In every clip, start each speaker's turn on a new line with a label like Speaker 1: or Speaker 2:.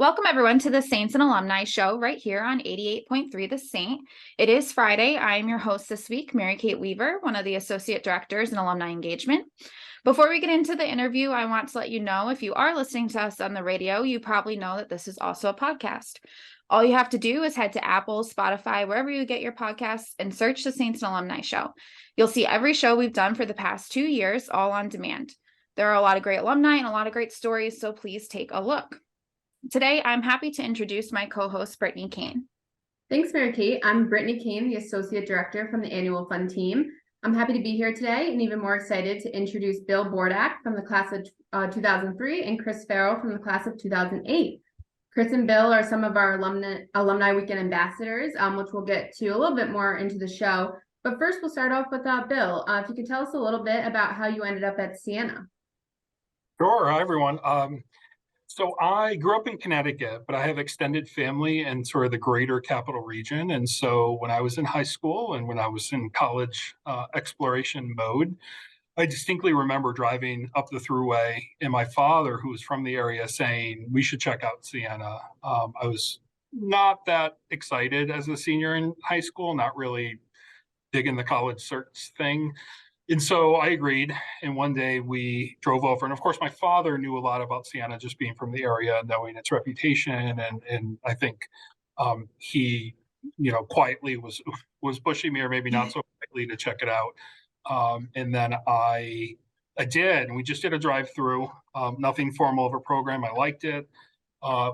Speaker 1: Welcome everyone to the Saints and Alumni show right here on 88.3 The Saint. It is Friday. I am your host this week, Mary Kate Weaver, one of the Associate Directors in Alumni Engagement. Before we get into the interview, I want to let you know if you are listening to us on the radio, you probably know that this is also a podcast. All you have to do is head to Apple, Spotify, wherever you get your podcasts, and search the Saints and Alumni show. You'll see every show we've done for the past 2 years, all on demand. There are a lot of great alumni and a lot of great stories, so please take a look. Today, I'm happy to introduce my co-host, Brittany Kane.
Speaker 2: Thanks, Mary Kate. I'm Brittany Kane, the Associate Director from the Annual Fund team. I'm happy to be here today and even more excited to introduce Bill Bordak from the class of 2003 and Chris Farrell from the class of 2008. Chris and Bill are some of our alumni weekend ambassadors, which we'll get to a little bit more into the show. But first, we'll start off with Bill. If you could tell us a little bit about how you ended up at Siena.
Speaker 3: Sure. Hi, everyone. So I grew up in Connecticut, but I have extended family in sort of the greater capital region. And so when I was in high school and when I was in college exploration mode, I distinctly remember driving up the thruway and my father, who was from the area, saying, we should check out Siena. I was not that excited as a senior in high school, not really digging the college search thing. And so I agreed. And one day we drove over. And of course, my father knew a lot about Siena just being from the area, knowing its reputation. And I think he, quietly was pushing me, or maybe not so quietly, to check it out. And then I did. And we just did a drive through, nothing formal of a program. I liked it. I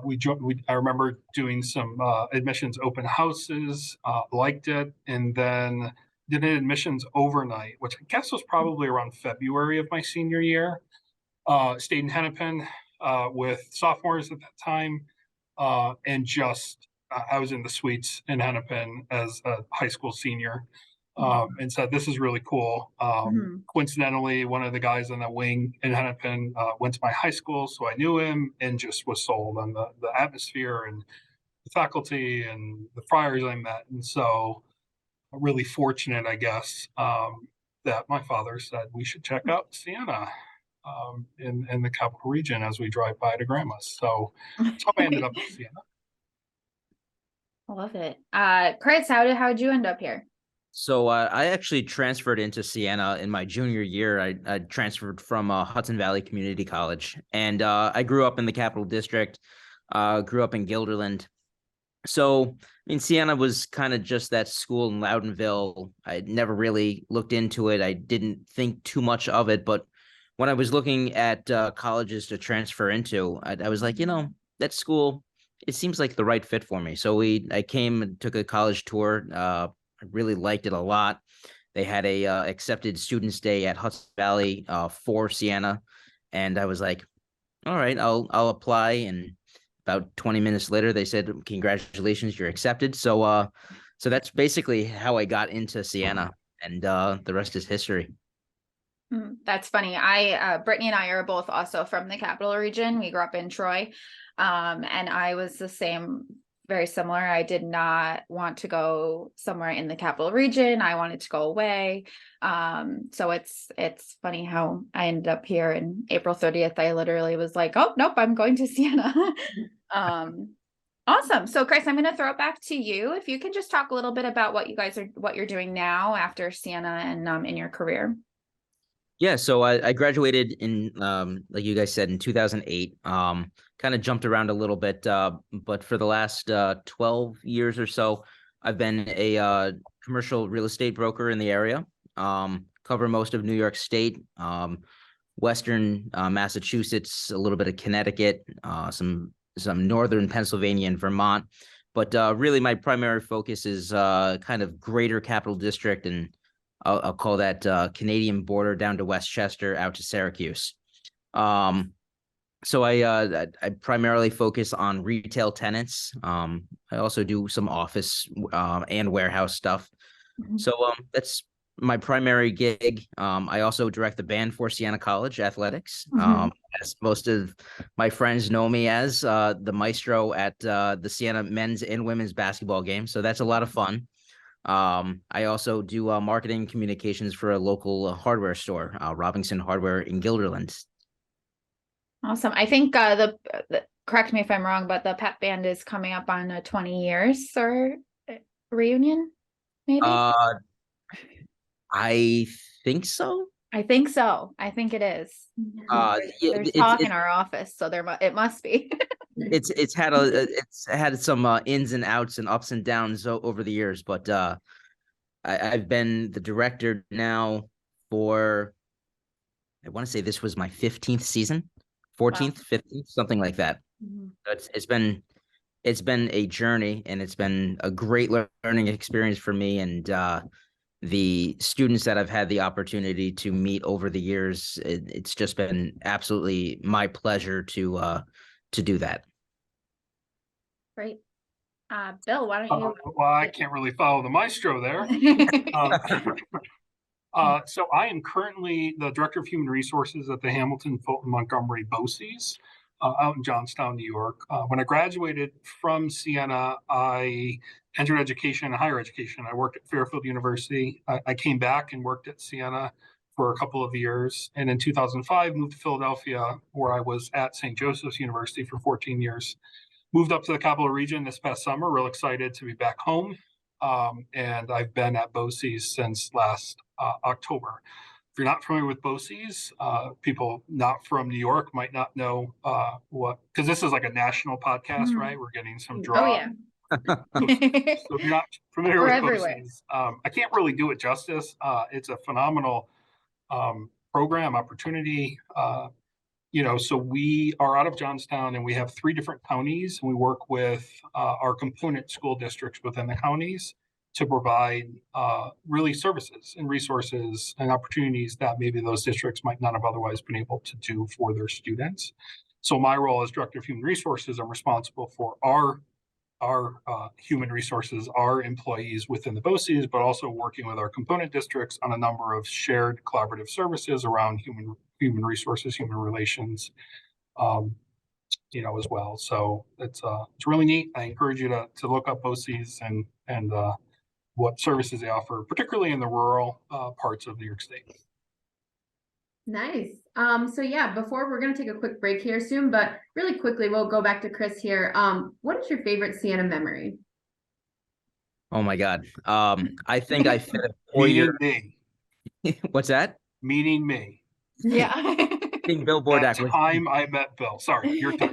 Speaker 3: remember doing some admissions open houses, liked it. And then did an admissions overnight, which I guess was probably around February of my senior year. Stayed in Hennepin with sophomores at that time. And I was in the suites in Hennepin as a high school senior. And said, this is really cool. Coincidentally, one of the guys on the wing in Hennepin went to my high school, so I knew him and just was sold on the atmosphere and the faculty and the friars I met. And so really fortunate, I guess, that my father said we should check out Siena in the capital region as we drive by to Grandma's. So that's how I ended up at Siena.
Speaker 1: I love it. Chris, how'd you end up here?
Speaker 4: So I actually transferred into Siena in my junior year. I transferred from Hudson Valley Community College, and I grew up in the Capital District, grew up in Guilderland. So, Siena was kind of just that school in Loudonville. I never really looked into it. I didn't think too much of it. But when I was looking at colleges to transfer into, I was like, that school, it seems like the right fit for me. So I came and took a college tour. I really liked it a lot. They had a accepted students day at Hudson Valley for Siena. And I was like, all right, I'll apply. And about 20 minutes later, they said, congratulations, you're accepted. So that's basically how I got into Siena, and the rest is history.
Speaker 1: That's funny. Brittany and I are both also from the capital region. We grew up in Troy, and I was the same, very similar. I did not want to go somewhere in the capital region. I wanted to go away. So it's funny how I ended up here. And April 30th, I literally was like, oh, nope, I'm going to Siena. Awesome. So Chris, I'm going to throw it back to you. If you can just talk a little bit about what you're doing now after Siena and in your career.
Speaker 4: Yeah, so I graduated in, like you guys said, in 2008. Kind of jumped around a little bit, but for the last 12 years or so, I've been a commercial real estate broker in the area. Cover most of New York State, Western Massachusetts, a little bit of Connecticut, some northern Pennsylvania and Vermont. But really, my primary focus is kind of greater Capital District, and I'll call that Canadian border down to Westchester, out to Syracuse. So I primarily focus on retail tenants. I also do some office and warehouse stuff. So that's my primary gig. I also direct the band for Siena College Athletics. As most of my friends know me as the maestro at the Siena men's and women's basketball game. So that's a lot of fun. I also do marketing communications for a local hardware store, Robinson Hardware in Guilderland.
Speaker 1: Awesome. I think the correct me if I'm wrong, but the pep band is coming up on a 20 years or reunion, maybe?
Speaker 4: I think so.
Speaker 1: I think so. I think it is.
Speaker 4: Yeah,
Speaker 1: There's talk in our office, so it must be.
Speaker 4: it's had some ins and outs and ups and downs over the years, but I've been the director now for, I want to say this was my 15th season, 14th, 15th, something like that.
Speaker 1: Mhm.
Speaker 4: It's been a journey, and it's been a great learning experience for me, and the students that I've had the opportunity to meet over the years. It's just been absolutely my pleasure to do that.
Speaker 1: Great. Bill, why don't you?
Speaker 3: Well, I can't really follow the maestro there. So I am currently the Director of Human Resources at the Hamilton Fulton Montgomery BOCES out in Johnstown, New York. When I graduated from Siena, I entered education, higher education. I worked at Fairfield University. I came back and worked at Siena for a couple of years. And in 2005, moved to Philadelphia, where I was at St. Joseph's University for 14 years. Moved up to the Capital Region this past summer. Real excited to be back home. And I've been at BOCES since last October. If you're not familiar with BOCES, people not from New York might not know because this is like a national podcast, right? We're getting some draw.
Speaker 1: Oh, yeah.
Speaker 3: So if you're not familiar
Speaker 1: We're
Speaker 3: with
Speaker 1: everywhere.
Speaker 3: BOCES, I can't really do it justice. It's a phenomenal program opportunity. So we are out of Johnstown, and we have 3 different counties, and we work with our component school districts within the counties to provide really services and resources and opportunities that maybe those districts might not have otherwise been able to do for their students. So my role as Director of Human Resources, I'm responsible for our human resources, our employees within the BOCES, but also working with our component districts on a number of shared collaborative services around human resources, human relations, as well. So it's really neat. I encourage you to look up BOCES and what services they offer, particularly in the rural parts of New York State.
Speaker 2: Nice. So yeah, before we're going to take a quick break here soon, but really quickly, we'll go back to Chris here. What is your favorite Siena memory?
Speaker 4: Oh my God. I think I fit a 4-year.
Speaker 3: Meeting me.
Speaker 4: What's that?
Speaker 3: Meeting me.
Speaker 1: Yeah.
Speaker 4: Being Bill Bordak.
Speaker 3: That time I met Bill. Sorry, your turn.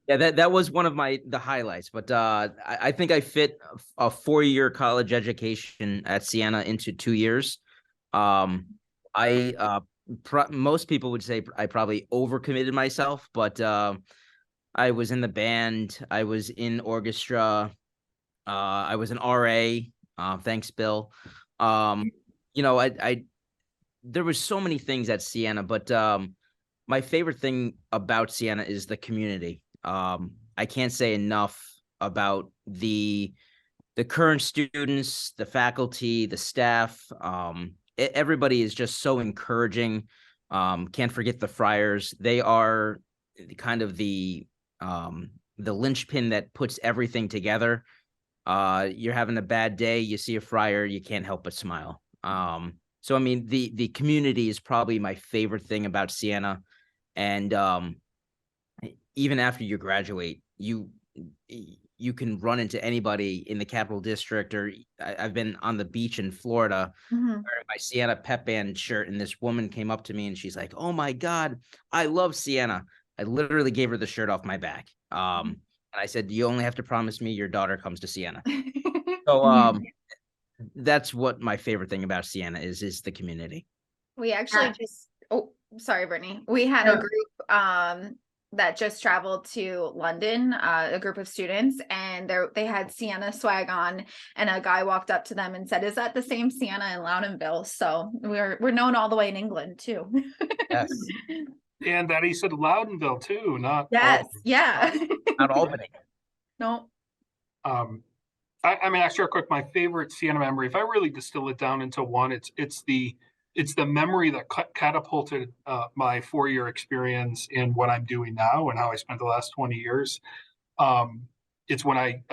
Speaker 4: Yeah, that was one of the highlights, but I think I fit a 4-year college education at Siena into 2 years. Most people would say I probably overcommitted myself, but I was in the band, I was in orchestra, I was an RA. Thanks, Bill. There was so many things at Siena, but my favorite thing about Siena is the community. I can't say enough about the current students, the faculty, the staff. Everybody is just so encouraging. Can't forget the Friars. They are kind of the linchpin that puts everything together. You're having a bad day, you see a Friar, you can't help but smile. So I mean, the community is probably my favorite thing about Siena, and even after you graduate, you can run into anybody in the Capital District, or I've been on the beach in Florida wearing my Siena pep band shirt, and this woman came up to me and she's like, "Oh my God, I love Siena." I literally gave her the shirt off my back. And I said, "You only have to promise me your daughter comes to Siena." So that's what my favorite thing about Siena is the community.
Speaker 1: We actually sorry, Brittany. We had a group that just traveled to London, a group of students, and they had Siena swag on, and a guy walked up to them and said, "Is that the same Siena in Loudonville?" So we're known all the way in England too.
Speaker 4: Yes.
Speaker 3: And that he said Loudonville too, not
Speaker 1: Yes,
Speaker 3: Albany.
Speaker 1: yeah.
Speaker 4: Not Albany.
Speaker 1: No.
Speaker 3: I mean, I share quick my favorite Siena memory. If I really distill it down into one, it's the memory that catapulted my 4-year experience in what I'm doing now and how I spent the last 20 years. It's when I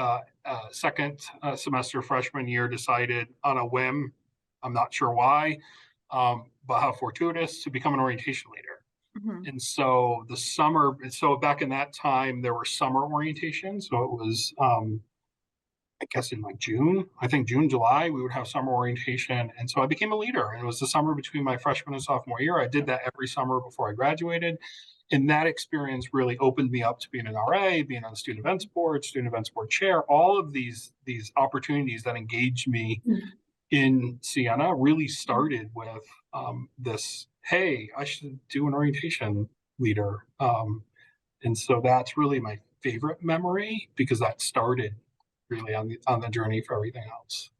Speaker 3: second semester freshman year decided on a whim, I'm not sure why, but how fortuitous, to become an orientation leader.
Speaker 1: Mhm.
Speaker 3: And so back in that time, there were summer orientations. So it was, I guess in like June, I think June, July, we would have summer orientation. And so I became a leader. And it was the summer between my freshman and sophomore year. I did that every summer before I graduated. And that experience really opened me up to being an RA, being on the student events board chair, all of these opportunities that engaged me in Siena really started with this, hey, I should do an orientation leader. And so that's really my favorite memory because that started really on the journey for everything else.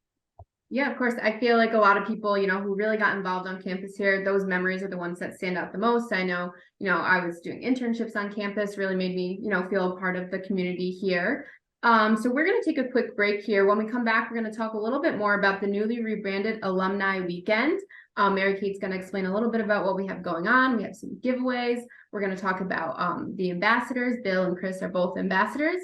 Speaker 2: Yeah, of course. I feel like a lot of people, who really got involved on campus here, those memories are the ones that stand out the most. I know, I was doing internships on campus, really made me, feel a part of the community here. So we're going to take a quick break here. When we come back, we're going to talk a little bit more about the newly rebranded Alumni Weekend. Mary Kate's going to explain a little bit about what we have going on. We have some giveaways. We're going to talk about the ambassadors. Bill and Chris are both ambassadors.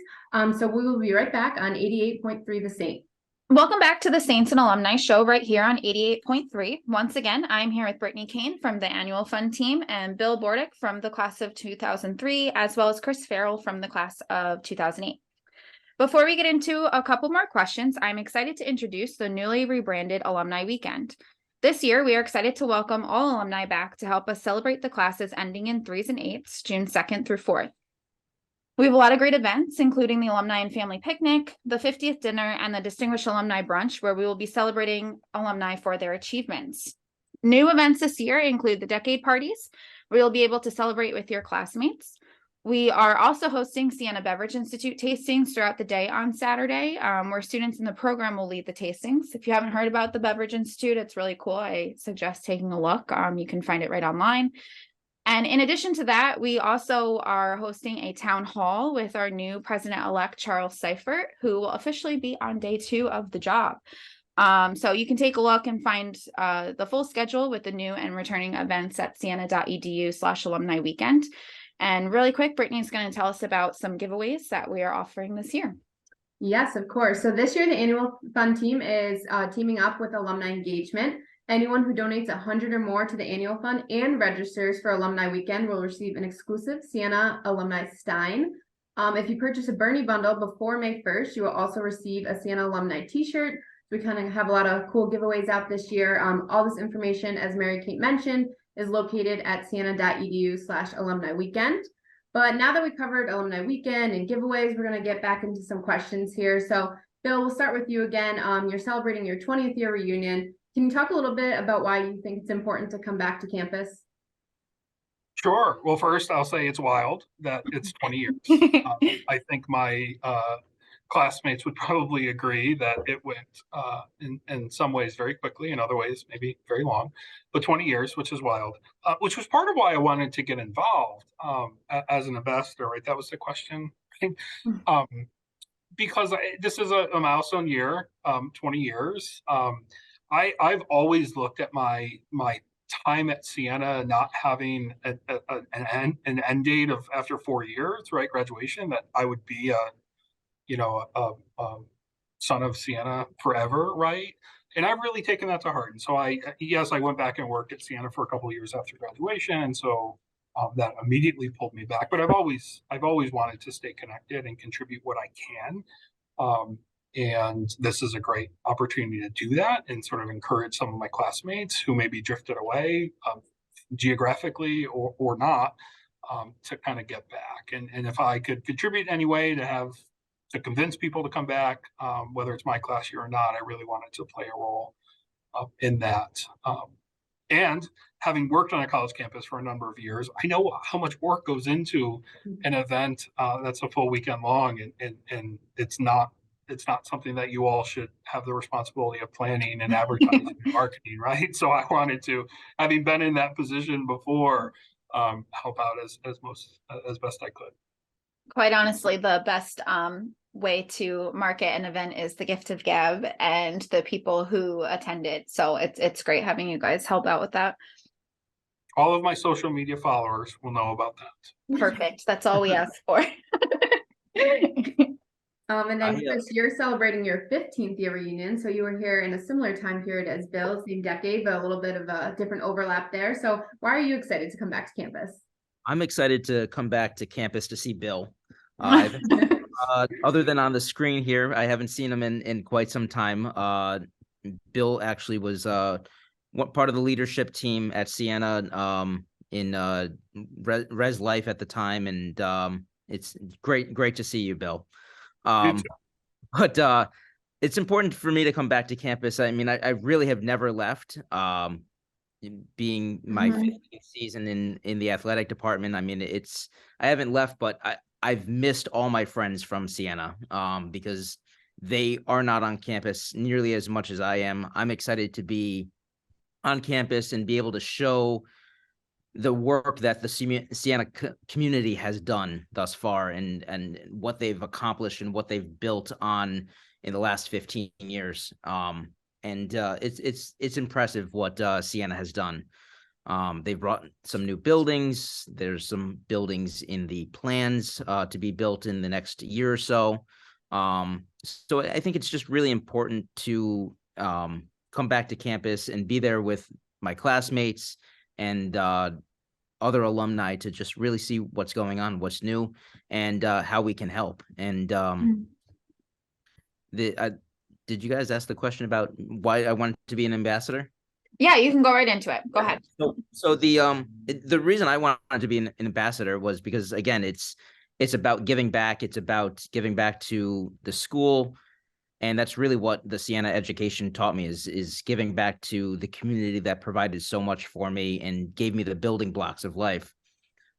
Speaker 2: So we will be right back on 88.3 The Saint.
Speaker 1: Welcome back to the Saints and Alumni show right here on 88.3. Once again, I'm here with Brittany Kane from the Annual Fund team and Bill Bordak from the class of 2003, as well as Chris Farrell from the class of 2008. Before we get into a couple more questions, I'm excited to introduce the newly rebranded Alumni Weekend. This year, we are excited to welcome all alumni back to help us celebrate the classes ending in 3s and 8s, June 2nd through 4th. We have a lot of great events, including the Alumni and Family Picnic, the 50th Dinner, and the Distinguished Alumni Brunch, where we will be celebrating alumni for their achievements. New events this year include the Decade Parties, where you'll be able to celebrate with your classmates. We are also hosting Siena Beverage Institute tastings throughout the day on Saturday, where students in the program will lead the tastings. If you haven't heard about the Beverage Institute, it's really cool. I suggest taking a look. You can find it right online. And in addition to that, we also are hosting a town hall with our new president-elect, Charles Seifert, who will officially be on day 2 of the job. So you can take a look and find the full schedule with the new and returning events at siena.edu/alumni weekend. And really quick, Brittany is going to tell us about some giveaways that we are offering this year.
Speaker 2: Yes, of course. So this year, the Annual Fund team is teaming up with Alumni Engagement. Anyone who donates 100 or more to the Annual Fund and registers for Alumni Weekend will receive an exclusive Siena Alumni Stein. If you purchase a Bernie bundle before May 1st, you will also receive a Siena Alumni t-shirt. We kind of have a lot of cool giveaways out this year. All this information, as Mary Kate mentioned, is located at siena.edu/alumni weekend. But now that we covered Alumni Weekend and giveaways, we're going to get back into some questions here. So Bill, we'll start with you again. You're celebrating your 20th year reunion. Can you talk a little bit about why you think it's important to come back to campus?
Speaker 3: Sure. Well, first I'll say it's wild that it's 20 years. I think my classmates would probably agree that it went in some ways very quickly, in other ways maybe very long, but 20 years, which is wild, which was part of why I wanted to get involved as an ambassador, right? That was the question. Because this is a milestone year, 20 years. I've always looked at my time at Siena not having an end date of after 4 years, right? Graduation, that I would be a son of Siena forever, right? And I've really taken that to heart. And so I went back and worked at Siena for a couple of years after graduation, and so that immediately pulled me back. But I've always wanted to stay connected and contribute what I can. And this is a great opportunity to do that and sort of encourage some of my classmates who maybe drifted away geographically or not, to kind of get back. And if I could contribute in any way to convince people to come back, whether it's my class year or not, I really wanted to play a role in that. And having worked on a college campus for a number of years, I know how much work goes into an event that's a full weekend long, and it's not something that you all should have the responsibility of planning and advertising and marketing, right? So I wanted to, having been in that position before, help out as best I could.
Speaker 1: Quite honestly, the best way to market an event is the gift of gab and the people who attend it. So it's great having you guys help out with that.
Speaker 3: All of my social media followers will know about that.
Speaker 1: Perfect. That's all we ask for.
Speaker 2: And then Chris, you're celebrating your 15th year reunion. So you were here in a similar time period as Bill, same decade, but a little bit of a different overlap there. So why are you excited to come back to campus?
Speaker 4: I'm excited to come back to campus to see Bill. I haven't, other than on the screen here, I haven't seen him in quite some time. Bill actually was one part of the leadership team at Siena in Res Life at the time, and it's great to see you, Bill. But it's important for me to come back to campus. I mean, I really have never left. Being my 15th season in the athletic department, I mean, I haven't left, but I've missed all my friends from Siena because they are not on campus nearly as much as I am. I'm excited to be on campus and be able to show the work that the Siena community has done thus far, and what they've accomplished and what they've built on in the last 15 years. And it's impressive what Siena has done. They've brought some new buildings. There's some buildings in the plans to be built in the next year or so. So I think it's just really important to come back to campus and be there with my classmates and other alumni to just really see what's going on, what's new, and how we can help. And did you guys ask the question about why I wanted to be an ambassador?
Speaker 1: Yeah, you can go right into it. Go ahead.
Speaker 4: So the reason I wanted to be an ambassador was because, again, it's about giving back. It's about giving back to the school. And that's really what the Siena education taught me is giving back to the community that provided so much for me and gave me the building blocks of life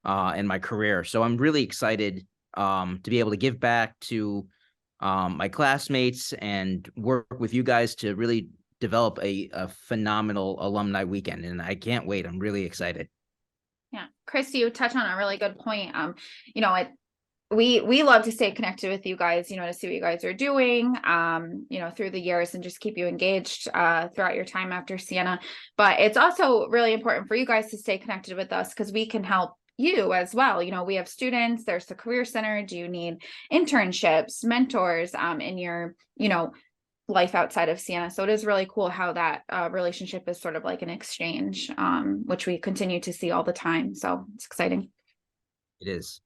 Speaker 4: in my career. So I'm really excited to be able to give back to my classmates and work with you guys to really develop a phenomenal alumni weekend. And I can't wait. I'm really excited.
Speaker 1: Yeah. Chris, you touch on a really good point. We love to stay connected with you guys, to see what you guys are doing, through the years, and just keep you engaged throughout your time after Siena. But it's also really important for you guys to stay connected with us because we can help you as well. We have students, there's the Career Center. Do you need internships, mentors in your, life outside of Siena? So it is really cool how that relationship is sort of like an exchange, which we continue to see all the time. So it's exciting.
Speaker 4: It is.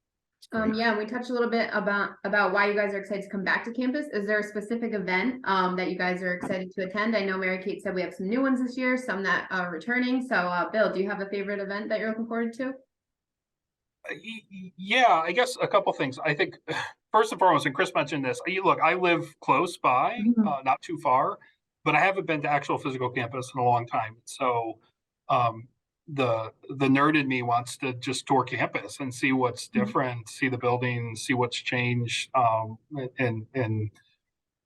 Speaker 2: Yeah, we touched a little bit about why you guys are excited to come back to campus. Is there a specific event that you guys are excited to attend? I know Mary Kate said we have some new ones this year, some that are returning. So Bill, do you have a favorite event that you're looking forward to?
Speaker 3: Yeah, I guess a couple things. I think first and foremost, and Chris mentioned this, look, I live close by, not too far, but I haven't been to actual physical campus in a long time. So the nerd in me wants to just tour campus and see what's different, see the buildings, see what's changed in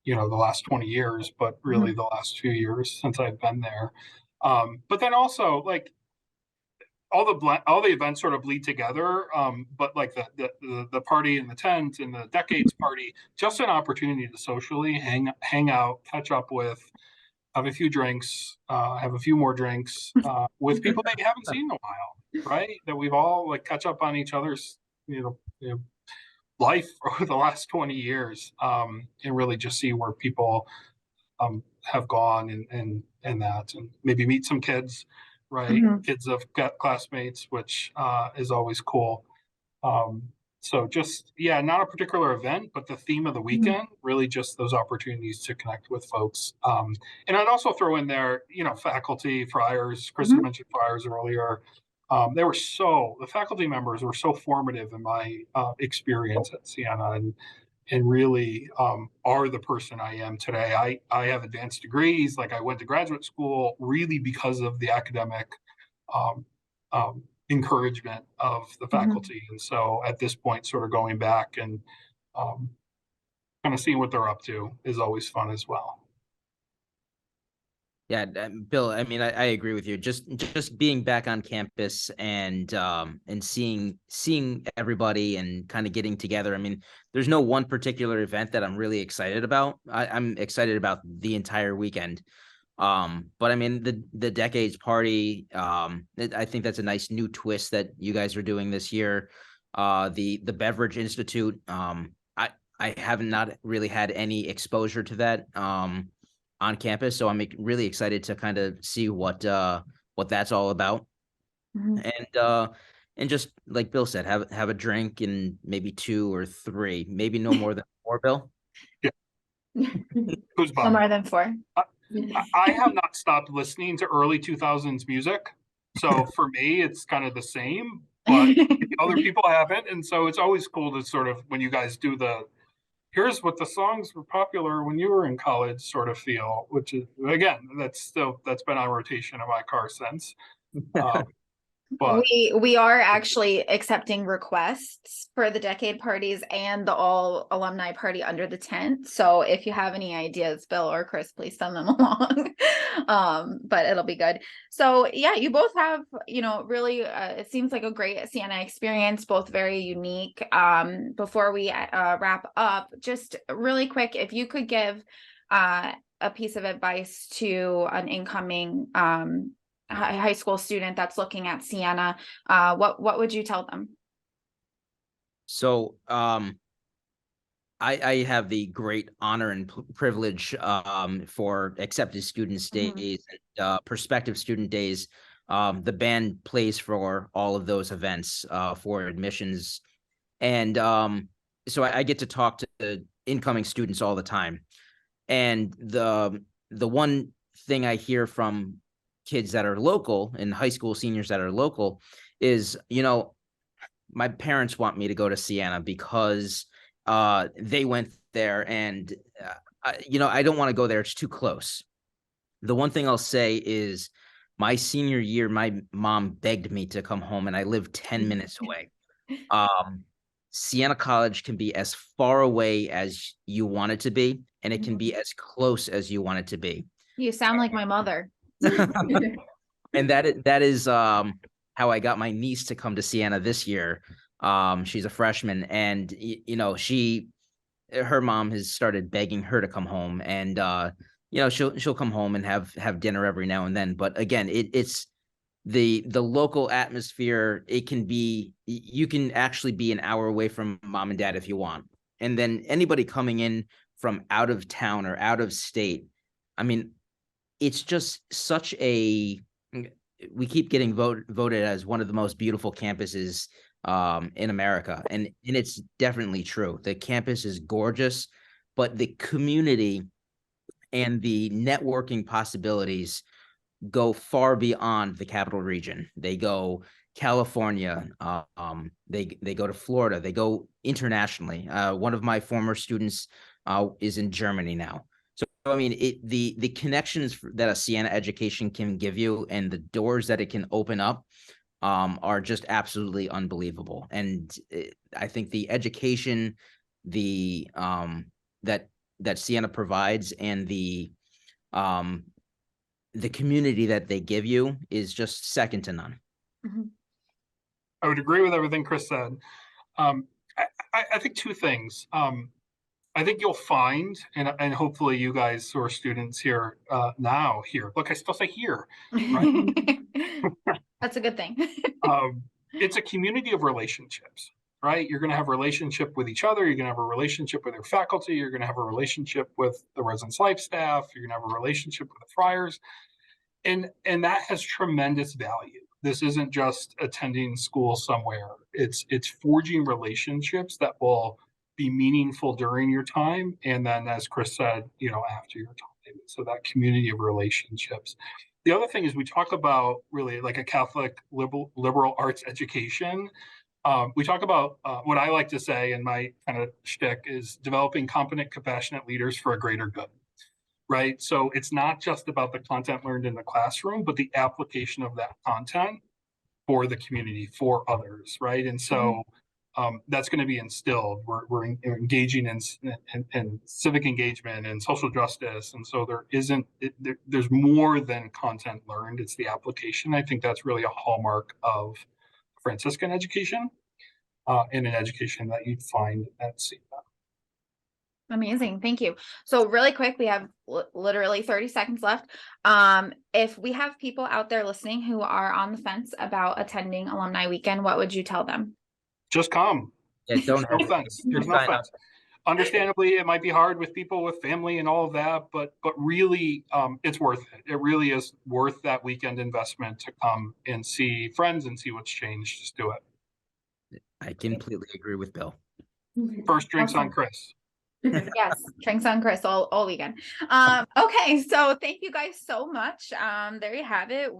Speaker 3: the last 20 years, but really the last few years since I've been there. But then also, like, all the events sort of bleed together, but like the party and the tent and the decades party, just an opportunity to socially hang out, catch up with, have a few drinks, have a few more drinks with people that you haven't seen in a while, right? That we've all like catch up on each other's life over the last 20 years, and really just see where people have gone and that, and maybe meet some kids. Right, kids of classmates, which is always cool. So just, not a particular event, but the theme of the weekend, really just those opportunities to connect with folks. And I'd also throw in there, faculty, friars. Chris had mentioned friars earlier. The faculty members were so formative in my experience at Siena, and really are the person I am today. I have advanced degrees. Like, I went to graduate school really because of the academic encouragement of the faculty. And so at this point, sort of going back and kind of seeing what they're up to is always fun as well.
Speaker 4: Yeah, Bill, I mean, I agree with you. Just being back on campus and seeing everybody and kind of getting together. I mean, there's no one particular event that I'm really excited about. I'm excited about the entire weekend. But I mean, the decades party, I think that's a nice new twist that you guys are doing this year. The Beverage Institute, I have not really had any exposure to that on campus, so I'm really excited to kind of see what that's all about. And and just like Bill said, have a drink and maybe 2 or 3, maybe no more than 4, Bill.
Speaker 3: Who's
Speaker 1: No
Speaker 3: buying?
Speaker 1: more than 4.
Speaker 3: I have not stopped listening to early 2000s music. So for me, it's kind of the same, but other people haven't. And so it's always cool to sort of, when you guys do here's what the songs were popular when you were in college sort of feel, which is, again, that's been on rotation in my car since. But
Speaker 1: We are actually accepting requests for the decade parties and the all alumni party under the tent. So if you have any ideas, Bill or Chris, please send them along. But it'll be good. So yeah, you both have, really, it seems like a great Siena experience, both very unique. Before we wrap up, just really quick, if you could give a piece of advice to an incoming high school student that's looking at Siena, what would you tell them?
Speaker 4: So I have the great honor and privilege for accepted students days and prospective student days. The band plays for all of those events for admissions. And so I get to talk to incoming students all the time. And the one thing I hear from kids that are local and high school seniors that are local is, my parents want me to go to Siena because they went there, and I don't want to go there. It's too close. The one thing I'll say is my senior year, my mom begged me to come home, and I live 10 minutes away. Siena College can be as far away as you want it to be, and it can be as close as you want it to be.
Speaker 1: You sound like my mother.
Speaker 4: And that is how I got my niece to come to Siena this year. She's a freshman, and her mom has started begging her to come home, and she'll come home and have dinner every now and then. But again, it's the local atmosphere. It can be, you can actually be an hour away from mom and dad if you want. And then anybody coming in from out of town or out of state, I mean, it's just such we keep getting voted as one of the most beautiful campuses in America. And it's definitely true. The campus is gorgeous, but the community and the networking possibilities go far beyond the capital region. They go California, they go to Florida, they go internationally. One of my former students is in Germany now. So I mean, the connections that a Siena education can give you and the doors that it can open up are just absolutely unbelievable. And I think the education that Siena provides and the community that they give you is just second to none.
Speaker 3: I would agree with everything Chris said. I think 2 things. I think you'll find, and hopefully you guys who are students here now here. Look, I still say here, right?
Speaker 1: That's a good thing.
Speaker 3: It's a community of relationships, right? You're going to have a relationship with each other. You're going to have a relationship with your faculty. You're going to have a relationship with the residence life staff. You're going to have a relationship with the friars, and that has tremendous value. This isn't just attending school somewhere. It's forging relationships that will be meaningful during your time, and then, as Chris said, after your time. So that community of relationships. The other thing is, we talk about really like a Catholic liberal arts education. We talk about what I like to say in my kind of shtick is developing competent, compassionate leaders for a greater good. Right. So it's not just about the content learned in the classroom, but the application of that content for the community, for others. Right. And so that's going to be instilled. We're engaging in civic engagement and social justice. And so there's more than content learned. It's the application. I think that's really a hallmark of Franciscan education and an education that you'd find at Siena.
Speaker 1: Amazing. Thank you. So really quick, we have literally 30 seconds left. If we have people out there listening who are on the fence about attending Alumni Weekend, what would you tell them?
Speaker 3: Just come.
Speaker 4: Yeah,
Speaker 3: There's no offense. There's no offense. Understandably, it might be hard with people with family and all of that, but really, it's worth it. It really is worth that weekend investment to come and see friends and see what's changed. Just do it.
Speaker 4: I completely agree with Bill.
Speaker 3: First drinks on
Speaker 1: Awesome.
Speaker 3: Chris.
Speaker 1: Yes, drinks on Chris all weekend. Okay, so thank you guys so much. There you have it.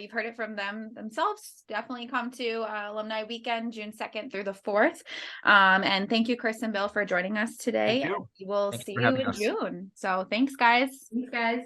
Speaker 1: You've heard it from them themselves. Definitely come to Alumni Weekend, June 2nd through the 4th. And thank you, Chris and Bill, for joining us today.
Speaker 3: Thank you.
Speaker 1: We will
Speaker 4: Thanks
Speaker 1: see
Speaker 4: for
Speaker 1: you
Speaker 4: having
Speaker 1: in
Speaker 4: us.
Speaker 1: June. So thanks, guys.
Speaker 2: Thanks, guys.